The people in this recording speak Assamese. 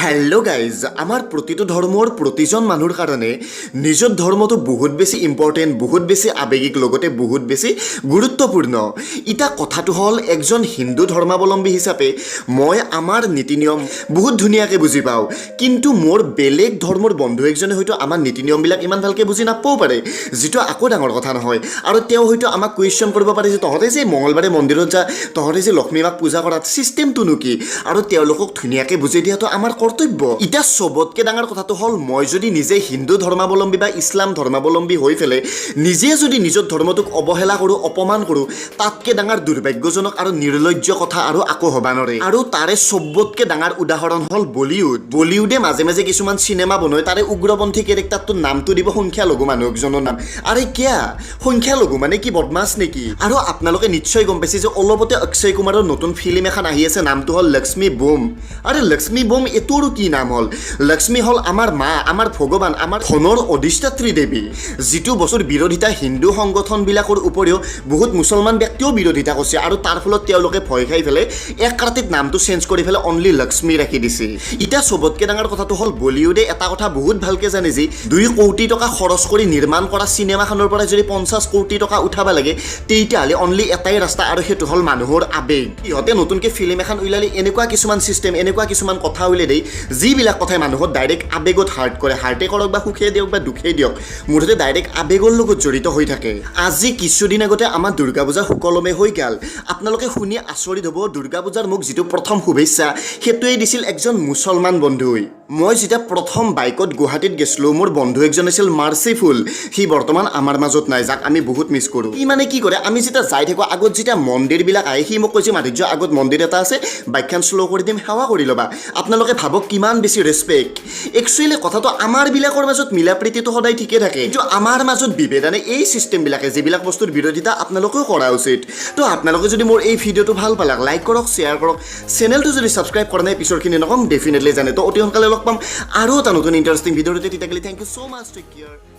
হ্যালো গাইজ আমার প্রতিটো ধর্মর প্রতিজন মানুষের কারণে নিজের ধর্মটো বহুত বেশি ইম্পর্টেন্ট বহুত বেশি আবেগিক লগতে বহুত বেশি গুরুত্বপূর্ণ ইটা কথাটো হল একজন হিন্দু ধর্মাবলম্বী হিসাবে মই আমার নীতি নিয়ম বহুত ধুনিয়াকে বুঝি পাও কিন্তু মোর বেলেগ ধর্মর বন্ধু একজনে হয়তো আমার নীতি নিয়মবিলাক ইমান ভালকে বুঝি নাপাও পারে যেটো আকো ডাঙর কথা নহয় আর তেও হয়তো আমাক কুয়েশন করব পারে যে তহতে যে মঙ্গলবারে মন্দিরত যা তহতে যে লক্ষ্মী মাক পূজা করা সিস্টেমটো কি আর তেওলোকক ধুনিয়াকে বুঝাই দিয়াটো আমার কর্তব্য ইটা সবতকে ডাঙৰ কথাটো হল মই যদি নিজে হিন্দু ধৰ্মাৱলম্বী বা ইছলাম ধৰ্মাৱলম্বী হৈ ফেলে নিজে যদি নিজৰ ধৰ্মটোক অৱহেলা কৰোঁ অপমান কৰোঁ তাতকে ডাঙৰ দুৰ্ভাগ্যজনক আৰু নিৰ্লজ্জ কথা আৰু আকো হবা নৰে আৰু তাৰে সবতকে ডাঙৰ উদাহৰণ হল বলিউডে মাজে মাজে কিছুমান চিনেমা বনায় তাৰে উগ্ৰপন্থী কেৰেক্টাৰটোৰ নামটো দিব সংখ্যালঘু মানুহ একজনৰ নাম আৰে কিয়া সংখ্যালঘু মানে কি বদমাছ নেকি আৰু আপোনালোকে নিশ্চয় গম পাইছে যে অলপতে অক্ষয় কুমাৰৰ নতুন ফিল্ম এখন আহি আছে নামটো হল লক্ষ্মী বুম আৰে লক্ষ্মী বুম এটোৰো কি নাম হল লক্ষ্মী হল আমাৰ মা আমাৰ ভগৱান আমাৰ ধনৰ অধিষ্ঠাত্ৰী দেৱী যিটো বছৰ বিৰোধিতা হিন্দু সংগঠনবিলাকৰ উপৰিও বহুত মুছলমান ব্যক্তিও বিৰোধিতা কৰিছে আৰু তাৰ ফলত তেওঁলোকে ভয় খাই ফেলে এক ৰাতিত নামটো চেঞ্জ কৰি ফেলে অনলি লক্ষ্মী ৰাখি দিছে ইটা সবতকে ডাঙৰ কথাটো হল বলিউডে এটা কথা বহুত ভালকে জানে যে 2 কোটি টকা খৰচ কৰি নিৰ্মাণ কৰা চিনেমাখনৰ পৰা যদি 50 কোটি টকা উঠাবা লাগে তেতিয়াহ'লে অনলি এটাই ৰাস্তা আৰু সেইটো হল মানুহৰ আবেগ ইহঁতে নতুনকে ফিল্ম এখন উলালি এনেকুৱা কিছুমান সিস্টেম এনেকুৱা কিছুমান কথা উলাই দেই যিবিলাক কথাই মানুহক ডাইৰেক্ট আবেগত হাৰ্ট কৰে হাৰ্টে কৰক বা সুখে দিয়ক বা দুখে দিয়ক মুঠতে ডাইৰেক্ট আবেগৰ লগত জড়িত হৈ থাকে আজি কিছুদিন আগতে আমাৰ দুৰ্গা পূজা সুকলমে হৈ গ'ল আপোনালোকে শুনি আচৰিত হ'ব দুৰ্গা পূজাৰ মোক যিটো প্ৰথম শুভেচ্ছা সেইটোৱেই দিছিল একজন মুছলমান বন্ধুই মই যেতিয়া প্ৰথম বাইকত গুৱাহাটীত গৈছিলোঁ মোৰ বন্ধু একজন আছিল মাৰ্চিফুল সি বৰ্তমান আমাৰ মাজত নাই যাক আমি বহুত মিছ কৰোঁ ই মানে কি কৰে আমি যেতিয়া যাই থাকোঁ আগত যেতিয়া মন্দিৰবিলাক আহে সি মোক কৈছে মাধুৰ্য আগত মন্দিৰ এটা আছে বাইকখন শ্ল' কৰি দিম সেৱা কৰি ল'বা আপোনালোকে ভাবক কিমান বেছি ৰেছপেক্ট একচুৱেলি কথাটো আমাৰ বিলাকৰ মাজত মিলা প্ৰীতিটো সদায় ঠিকে থাকে কিন্তু আমাৰ মাজত বিভেদনে এই চিষ্টেমবিলাকে যিবিলাক বস্তুৰ বিৰোধিতা আপোনালোকেও কৰা উচিত তো আপোনালোকে যদি মোৰ এই ভিডিঅ'টো ভাল পালাক লাইক কৰক শ্বেয়াৰ কৰক চেনেলটো যদি ছাবস্ক্ৰাইব কৰা নাই পিছৰখিনি নকম ডেফিনেটলি জানে তো অতি সোনকালে লগ পাম আৰু এটা নতুন ইণ্টাৰেষ্টিং ভিডিঅ'তে তেতিয়ালৈকে thank you so' much take care